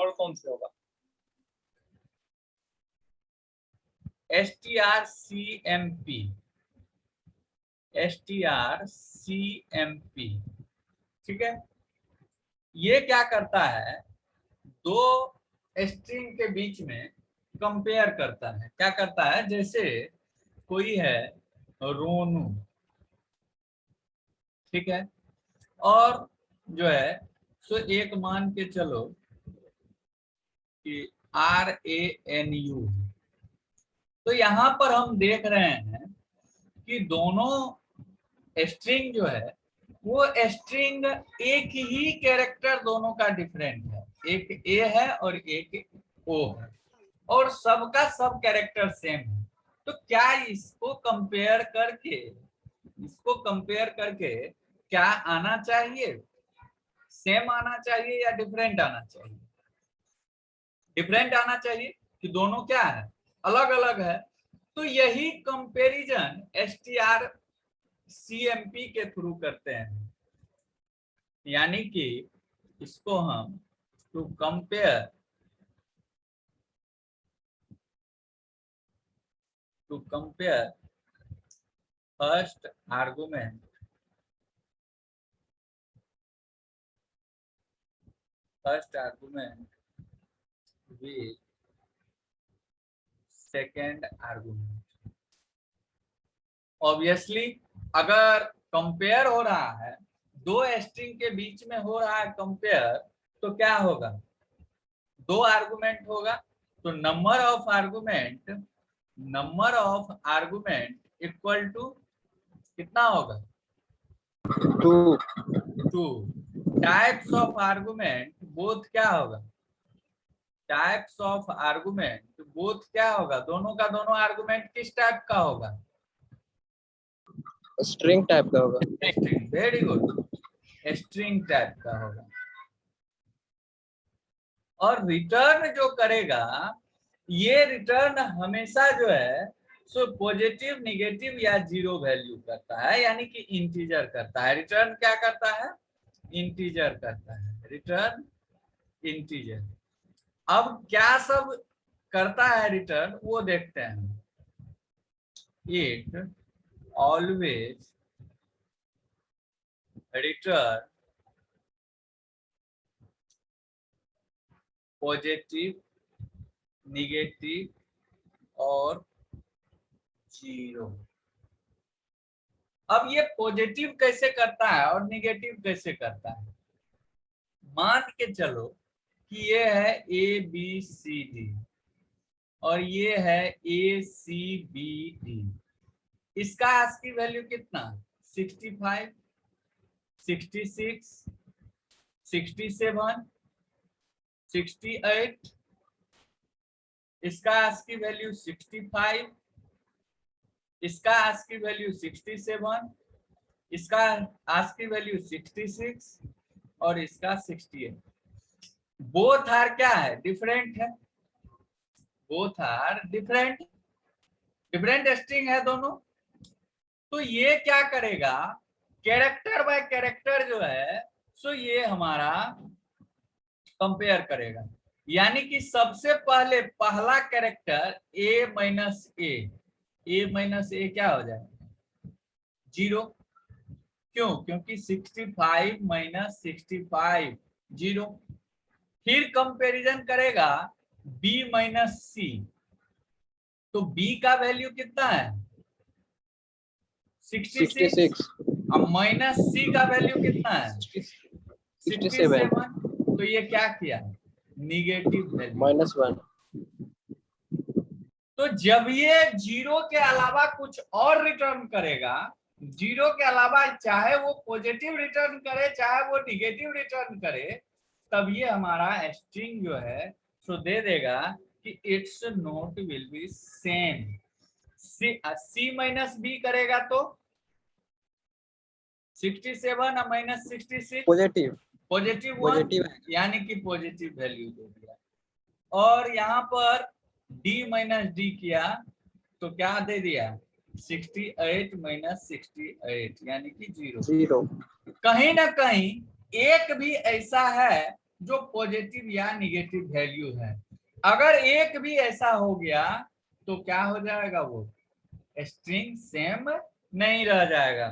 और कौन से होगा? strcmp, strcmp, ठीक है। ये क्या करता है, दो स्ट्रिंग के बीच में कंपेयर करता है। क्या करता है, जैसे कोई है रोनू, ठीक है, और जो है सो एक मान के चलो कि RANU, तो यहाँ पर हम देख रहे हैं कि दोनों स्ट्रिंग जो है वो स्ट्रिंग एक ही कैरेक्टर दोनों का डिफरेंट है, एक ए है और एक ओ है, और सबका सब कैरेक्टर सेम है। तो क्या इसको कंपेयर करके क्या आना चाहिए, सेम आना चाहिए या डिफरेंट आना चाहिए? डिफरेंट आना चाहिए कि दोनों क्या है, अलग अलग है। तो यही कंपैरिजन strcmp के थ्रू करते हैं, यानी कि इसको हम to compare first argument with second argument. Obviously अगर कंपेयर हो रहा है, दो स्ट्रिंग के बीच में हो रहा है कंपेयर, तो क्या होगा, दो आर्गुमेंट होगा, तो number of argument equal to कितना होगा, 2। टाइप्स ऑफ आर्गुमेंट बोथ क्या होगा, क्या होगा, दोनों का दोनों आर्गुमेंट किस टाइप का होगा, स्ट्रिंग टाइप का होगा। String, very good, string type का होगा। और रिटर्न जो करेगा, ये रिटर्न हमेशा जो है सो पॉजिटिव, निगेटिव या जीरो वैल्यू करता है, यानी कि इंटीजर करता है। रिटर्न क्या करता है, इंटीजर करता है, रिटर्न इंटीजर। अब क्या सब करता है रिटर्न, वो देखते हैं। It always return positive, negative और जीरो। अब ये पॉजिटिव कैसे करता है और निगेटिव कैसे करता है, मान के चलो कि ये है ABCD और ये है ACBD। इसका ASCII वैल्यू कितना, 65, 66, 67, 68। इसका ASCII वैल्यू 65, इसका ASCII वैल्यू 67, इसका ASCII वैल्यू 66 और इसका 68। बोथ आर क्या है, डिफरेंट है, बोथ आर डिफरेंट स्ट्रिंग है दोनों। तो ये क्या करेगा, कैरेक्टर बाय कैरेक्टर जो है सो ये हमारा कंपेयर करेगा, यानी कि सबसे पहले पहला कैरेक्टर A माइनस ए क्या हो जाएगा, 0। क्यों, क्योंकि 65 माइनस 65 0। फिर कंपैरिजन करेगा B माइनस C, तो B का वैल्यू कितना है, 66। अब माइनस C का वैल्यू कितना है, 67। तो ये क्या किया, निगेटिव वैल्यू, -1। तो जब ये जीरो के अलावा कुछ और रिटर्न करेगा, जीरो के अलावा चाहे वो पॉजिटिव रिटर्न करे चाहे वो निगेटिव रिटर्न करे, तब ये हमारा स्ट्रिंग जो है तो दे देगा कि it's note will be same. C minus B करेगा तो 67 माइनस 66 पॉजिटिव 1, यानी कि पॉजिटिव वैल्यू दे दिया। और यहाँ पर D माइनस D किया तो क्या दे दिया, 68 माइनस 68 यानी कि 0। कहीं ना कहीं एक भी ऐसा है जो पॉजिटिव या निगेटिव वैल्यू है। अगर एक भी ऐसा हो गया तो क्या हो जाएगा, वो स्ट्रिंग सेम नहीं रह जाएगा।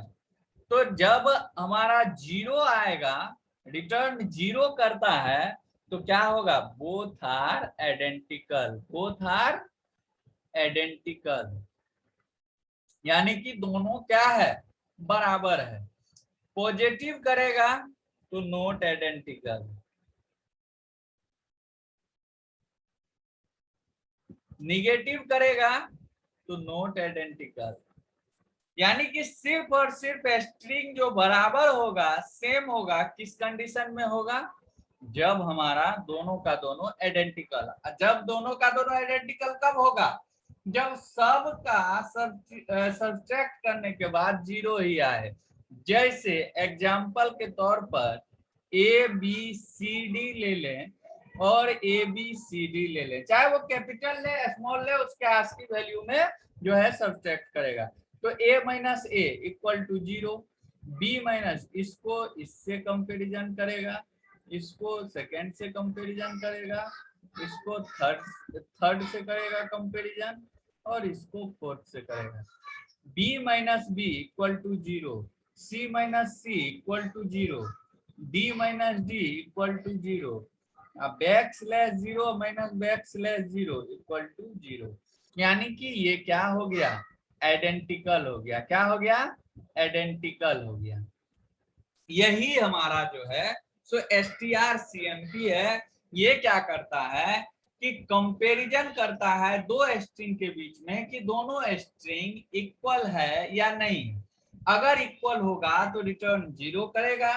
तो जब हमारा जीरो आएगा, रिटर्न जीरो करता है, तो क्या होगा, both are identical, both are identical, यानी कि दोनों क्या है, बराबर है। पॉजिटिव करेगा तो नॉट आइडेंटिकल, निगेटिव करेगा तो नॉट आइडेंटिकल, यानी कि सिर्फ और सिर्फ स्ट्रिंग जो बराबर होगा, सेम होगा, किस कंडीशन में होगा, जब हमारा दोनों का दोनों आइडेंटिकल। जब दोनों का दोनों आइडेंटिकल कब होगा, जब सब का सब्ट्रैक्ट करने के बाद जीरो ही आए। जैसे एग्जाम्पल के तौर पर ए बी सी डी ले लें और ए बी सी डी ले लें, चाहे वो कैपिटल ले स्मॉल ले, उसके आस्की वैल्यू में जो है सब्ट्रैक्ट करेगा। तो a minus A equal to zero, B minus इसको इससे कंपेरिजन करेगा, इसको सेकेंड से कंपेरिजन करेगा, इसको थर्ड से करेगा कंपेरिजन, और इसको फोर्थ से करेगा। b minus B equal to zero, C minus C equal to zero, d minus D equal to zero, back slash zero minus back slash zero equal to zero, यानी कि ये क्या हो गया, आइडेंटिकल हो गया। क्या हो गया, आइडेंटिकल हो गया। यही हमारा जो है सो strcmp है। ये क्या करता है कि कंपैरिजन करता है दो स्ट्रिंग के बीच में कि दोनों स्ट्रिंग इक्वल है या नहीं। अगर इक्वल होगा तो रिटर्न जीरो करेगा,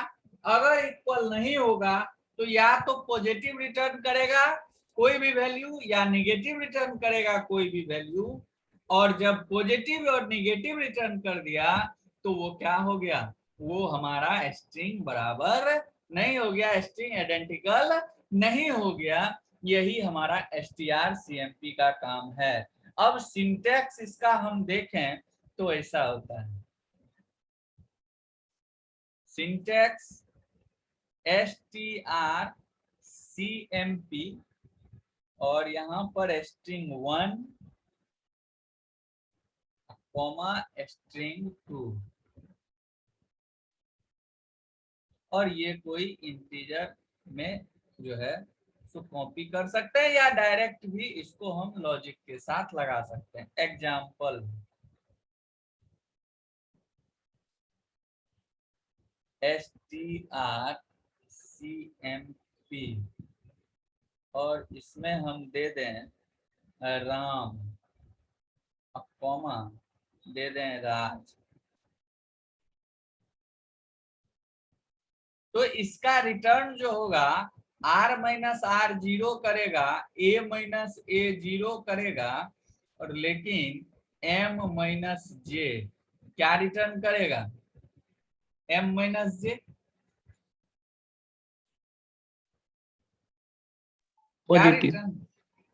अगर इक्वल नहीं होगा तो या तो पॉजिटिव रिटर्न करेगा कोई भी वैल्यू, या निगेटिव रिटर्न करेगा कोई भी वैल्यू। और जब पॉजिटिव और निगेटिव रिटर्न कर दिया तो वो क्या हो गया, वो हमारा स्ट्रिंग बराबर नहीं हो गया, स्ट्रिंग आइडेंटिकल नहीं हो गया। यही हमारा strcmp का काम है। अब सिंटैक्स इसका हम देखें तो ऐसा होता है, सिंटैक्स strcmp और यहाँ पर स्ट्रिंग 1 कॉमा स्ट्रिंग 2, और ये कोई इंटीजर में जो है इसको कॉपी कर सकते हैं, या डायरेक्ट भी इसको हम लॉजिक के साथ लगा सकते हैं। एग्जाम्पल strcmp और इसमें हम दे दें राम, कॉमा दे दें राज, तो इसका रिटर्न जो होगा r माइनस आर जीरो करेगा, a माइनस ए जीरो करेगा, और लेकिन m माइनस जे क्या रिटर्न करेगा, m माइनस जे क्या पॉजिटिव। रिटर्न,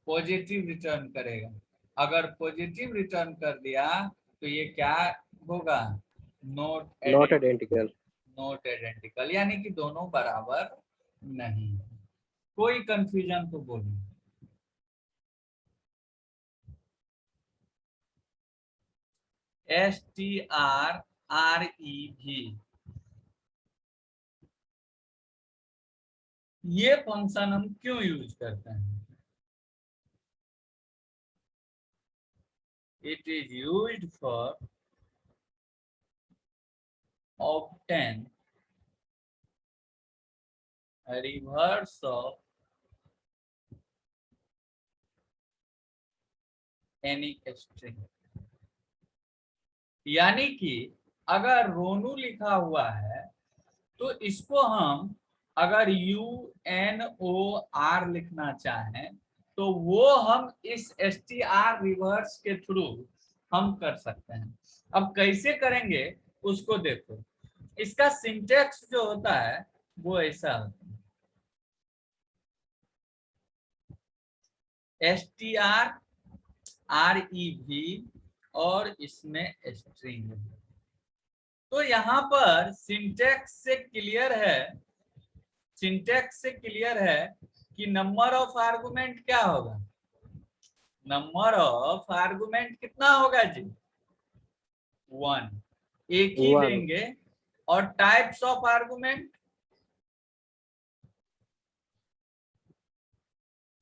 पॉजिटिव रिटर्न करेगा। अगर पॉजिटिव रिटर्न कर दिया तो ये क्या होगा, not not identical. Not identical, यानी कि दोनों बराबर नहीं। कोई कंफ्यूजन तो बोलिए। strrev ये फंक्शन हम क्यों यूज करते हैं, it is used for obtain a reverse of any string, यानी कि अगर रोनू लिखा हुआ है तो इसको हम अगर UNOR लिखना चाहें तो वो हम इस str रिवर्स के थ्रू हम कर सकते हैं। अब कैसे करेंगे उसको देखो। इसका सिंटैक्स जो होता है वो ऐसा होता है, strrev और इसमें स्ट्रिंग। तो यहाँ पर सिंटैक्स से क्लियर है सिंटेक्स से क्लियर है कि नंबर ऑफ आर्गुमेंट क्या होगा, नंबर ऑफ आर्गुमेंट कितना होगा जी, 1, एक ही 1 देंगे। और types of argument,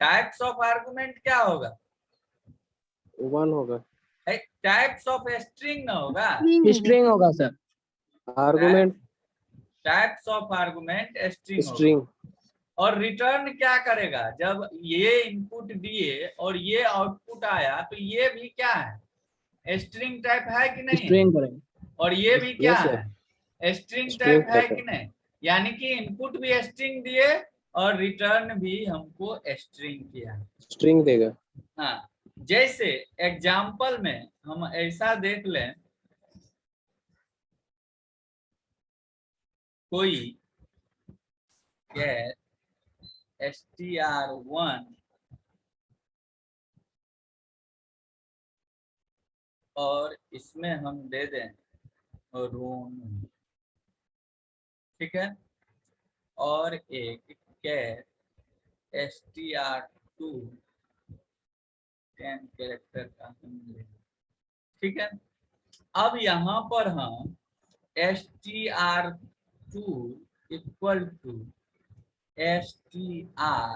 types of argument क्या होगा, 1 होगा। टाइप्स ऑफ स्ट्रिंग ना होगा, स्ट्रिंग होगा sir. Argument types of argument string होगा। स्ट्रिंग। और रिटर्न क्या करेगा, जब ये इनपुट दिए और ये आउटपुट आया तो ये भी क्या है, स्ट्रिंग टाइप है कि नहीं स्ट्रिंग है? करेंगे। और ये भी क्या यस सर, है, स्ट्रिंग स्ट्रिंग टाइप है टाइप कि है। नहीं? यानी कि इनपुट भी स्ट्रिंग दिए और रिटर्न भी हमको स्ट्रिंग किया। स्ट्रिंग देगा। हाँ, जैसे एग्जाम्पल में हम ऐसा देख लें, कोई गेट str1 और इसमें हम दे दें room, ठीक है, और एक कैट str2 10 कैरेक्टर का हम ले, ठीक है। अब यहाँ पर हम str2 इक्वल टू strreg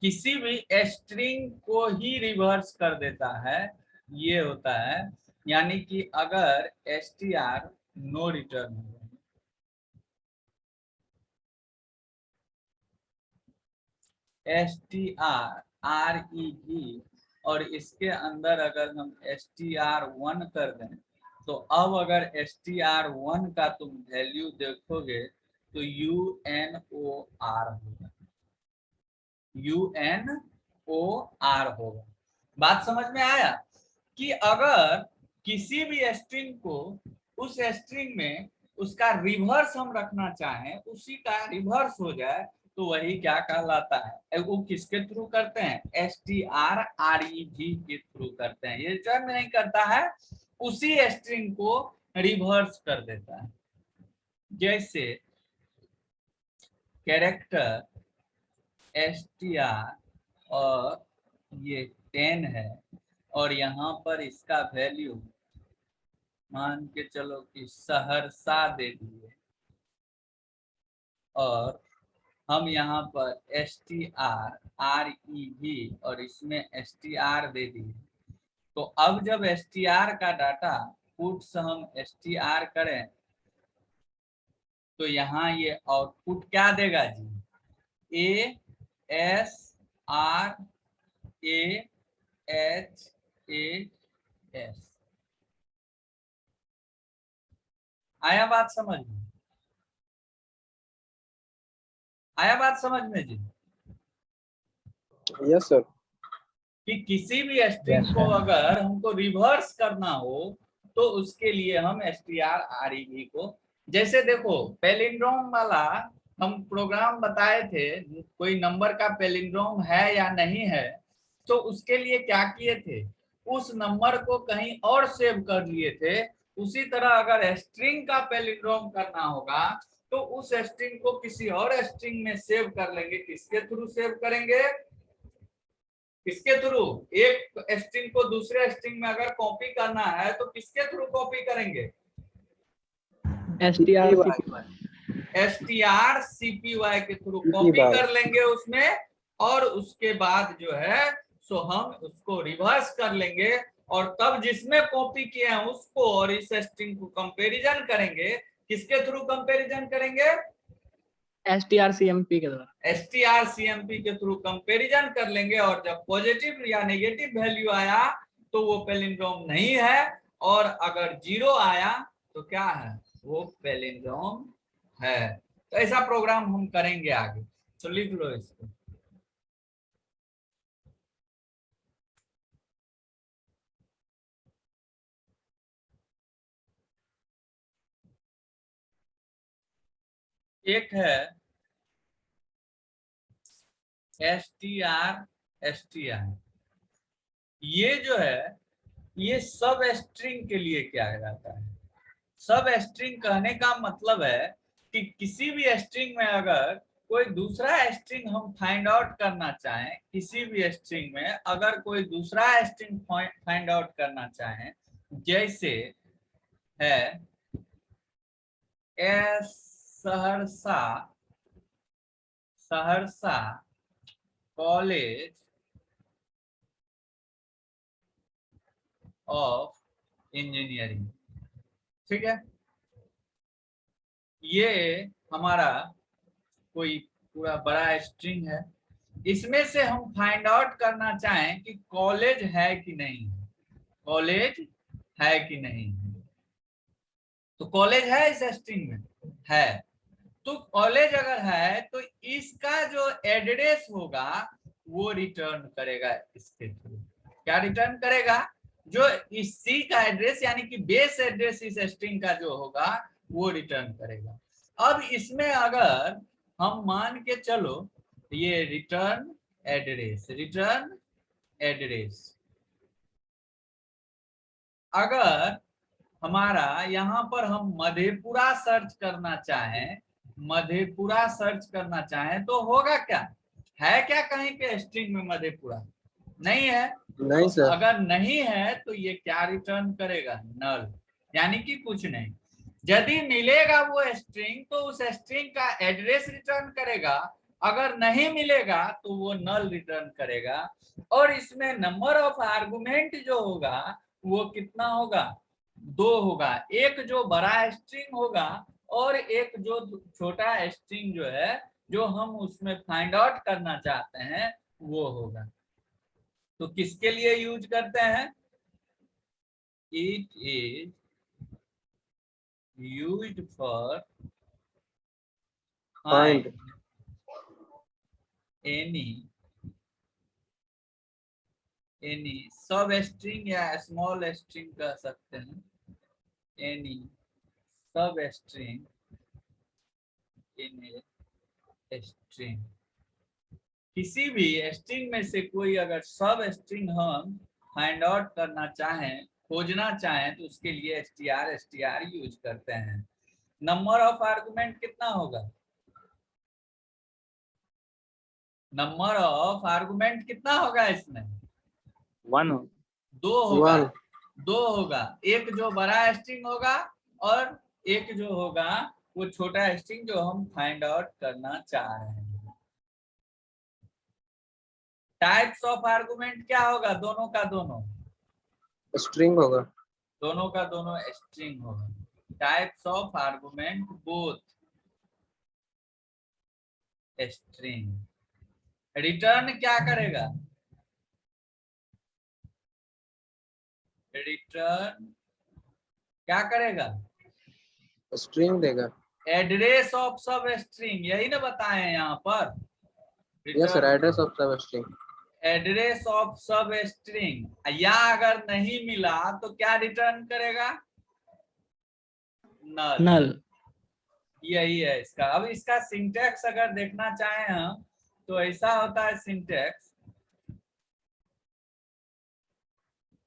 किसी भी स्ट्रिंग को ही रिवर्स कर देता है, ये होता है। यानी कि अगर str नो रिटर्न हो, strreg और इसके अंदर अगर हम str1 कर दें, तो अब अगर str1 का तुम वैल्यू देखोगे तो UNOR होगा, UNOR होगा। बात समझ में आया कि अगर किसी भी स्ट्रिंग को उस स्ट्रिंग में उसका रिवर्स हम रखना चाहें, उसी का रिवर्स हो जाए, तो वही क्या कहलाता है, वो किसके थ्रू करते हैं, strreg के थ्रू करते हैं। ये रिटर्न नहीं करता है, उसी स्ट्रिंग को रिवर्स कर देता है। जैसे कैरेक्टर str और ये 10 है और यहाँ पर इसका वैल्यू मान के चलो कि सहरसा दे दिए, और हम यहाँ पर strreg और इसमें str दे दिए। तो अब जब str का डाटा पुट्स हम str करें तो यहाँ ये आउटपुट क्या देगा जी, ASRAHAS। आया बात समझ में, आया बात समझ में जी? Yes sir. कि किसी भी स्ट्रिंग को अगर हमको रिवर्स करना हो तो उसके लिए हम strreg को, जैसे देखो पैलिंड्रोम वाला हम प्रोग्राम बताए थे, कोई नंबर का पैलिंड्रोम है या नहीं है, तो उसके लिए क्या किए थे, उस नंबर को कहीं और सेव कर लिए थे। उसी तरह अगर स्ट्रिंग का पैलिंड्रोम करना होगा तो उस स्ट्रिंग को किसी और स्ट्रिंग में सेव कर लेंगे। किसके थ्रू सेव करेंगे, किसके थ्रू, एक स्ट्रिंग को दूसरे स्ट्रिंग में अगर कॉपी करना है तो किसके थ्रू कॉपी करेंगे, strcpy के थ्रू कॉपी कर लेंगे उसमें। और उसके बाद जो है सो हम उसको रिवर्स कर लेंगे और तब जिसमें कॉपी किए हैं उसको और इस स्ट्रिंग को कंपैरिजन करेंगे। किसके थ्रू कंपैरिजन करेंगे, strcmp के द्वारा, strcmp के थ्रू कंपैरिजन कर लेंगे। और जब पॉजिटिव या नेगेटिव वैल्यू आया तो वो पैलिंड्रोम नहीं है, और अगर 0 आया तो क्या है, वो पैलिंड्रोम है। तो ऐसा प्रोग्राम हम करेंगे आगे, तो लिख लो इसको। एक है str ये जो है ये सब स्ट्रिंग के लिए किया जाता है। सब स्ट्रिंग कहने का मतलब है कि किसी भी स्ट्रिंग में अगर कोई दूसरा स्ट्रिंग हम फाइंड आउट करना चाहें, किसी भी स्ट्रिंग में अगर कोई दूसरा स्ट्रिंग फाइंड आउट करना चाहें, जैसे है Saharsa Saharsa college of engineering, ठीक है। ये हमारा कोई पूरा बड़ा स्ट्रिंग है, इसमें से हम फाइंड आउट करना चाहें कि कॉलेज है कि नहीं, कॉलेज है कि नहीं। तो कॉलेज है इस स्ट्रिंग में, है। तो कॉलेज अगर है तो इसका जो एड्रेस होगा वो रिटर्न करेगा इसके थ्रू। क्या रिटर्न करेगा? जो इस सी का एड्रेस यानी कि बेस एड्रेस इस स्ट्रिंग का जो होगा वो रिटर्न करेगा। अब इसमें अगर हम मान के चलो ये रिटर्न एड्रेस अगर हमारा यहाँ पर हम मधेपुरा सर्च करना चाहें, मधेपुरा सर्च करना चाहें तो होगा क्या? है क्या कहीं पे स्ट्रिंग में मधेपुरा? नहीं है। नहीं तो सर। अगर नहीं है तो ये क्या रिटर्न करेगा? नल, यानी कि कुछ नहीं। यदि मिलेगा वो स्ट्रिंग तो उस स्ट्रिंग का एड्रेस रिटर्न करेगा, अगर नहीं मिलेगा तो वो नल रिटर्न करेगा। और इसमें नंबर ऑफ आर्गुमेंट जो होगा वो कितना होगा? 2 होगा। एक जो बड़ा स्ट्रिंग होगा और एक जो छोटा स्ट्रिंग जो है जो हम उसमें फाइंड आउट करना चाहते हैं वो होगा। तो किसके लिए यूज करते हैं? It is used for find any सब स्ट्रिंग या स्मॉल स्ट्रिंग कह सकते हैं, एनी सब स्ट्रिंग इन ए स्ट्रिंग। किसी भी स्ट्रिंग में से कोई अगर सब स्ट्रिंग हम फाइंड आउट करना चाहें, खोजना चाहें तो उसके लिए str यूज करते हैं। नंबर ऑफ आर्गुमेंट कितना होगा? नंबर ऑफ आर्गुमेंट कितना होगा इसमें? 1 2 होगा। 1 2 होगा। एक जो बड़ा स्ट्रिंग होगा और एक जो होगा वो छोटा स्ट्रिंग जो हम फाइंड आउट करना चाह रहे हैं। टाइप्स ऑफ आर्गुमेंट क्या होगा? दोनों का दोनों, स्ट्रिंग होगा। दोनों का दोनों स्ट्रिंग होगा। Types of argument both string. Return क्या करेगा? रिटर्न क्या करेगा? स्ट्रिंग देगा। एड्रेस ऑफ सब स्ट्रिंग, यही ना बताए यहाँ पर। Yes sir, return address of सब स्ट्रिंग। एड्रेस ऑफ सब स्ट्रिंग, या अगर नहीं मिला तो क्या रिटर्न करेगा? नल। नल। यही है इसका। अब इसका सिंटैक्स अगर देखना चाहें हम तो ऐसा होता है syntax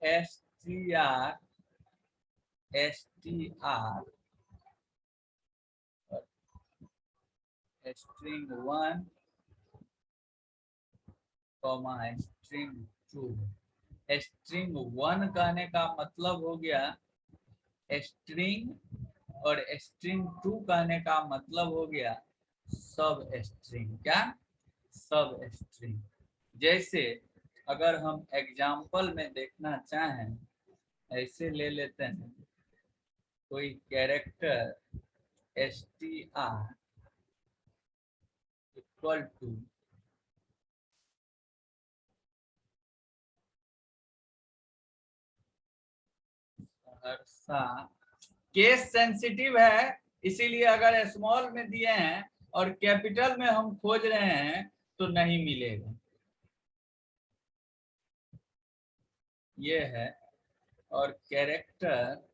str string 1 string 2। String 1 कहने का मतलब हो गया स्ट्रिंग और स्ट्रिंग 2 कहने का मतलब हो गया सब स्ट्रिंग। क्या? सब स्ट्रिंग। जैसे अगर हम एग्जाम्पल में देखना चाहें, ऐसे ले लेते हैं कोई character str equal to Saharsa. Case sensitive है इसीलिए अगर स्मॉल में दिए हैं और कैपिटल में हम खोज रहे हैं तो नहीं मिलेगा। ये है। और कैरेक्टर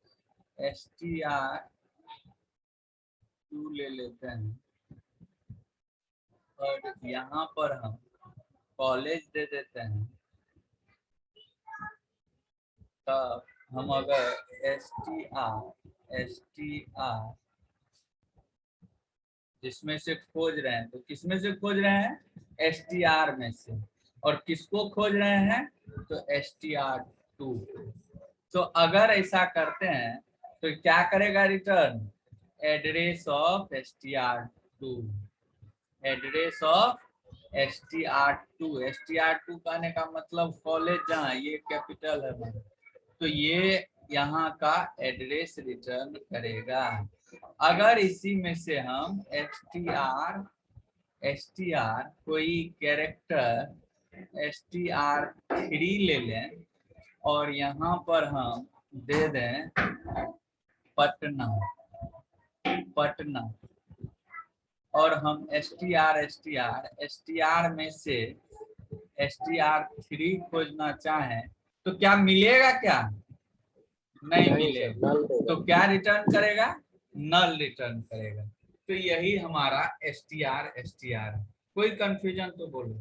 str2 ले लेते हैं और यहाँ पर हम कॉलेज दे देते हैं, तब हम अगर एस टी आर जिसमें से खोज रहे हैं, तो किसमें से खोज रहे हैं? एस टी आर में से। और किसको खोज रहे हैं? तो str2। तो अगर ऐसा करते हैं तो क्या करेगा return? Address of str2, address of str2। str2 कहने का मतलब कॉलेज, जहाँ ये कैपिटल है, तो ये यहाँ का एड्रेस रिटर्न करेगा। अगर इसी में से हम str कोई कैरेक्टर str3 ले लें और यहाँ पर हम दे दें पटना, और हम str में से str3 खोजना चाहें तो क्या मिलेगा? क्या नहीं सर, मिलेगा। नल देगा। तो क्या रिटर्न करेगा? नल रिटर्न करेगा। तो यही हमारा str है। कोई कंफ्यूजन तो बोलो।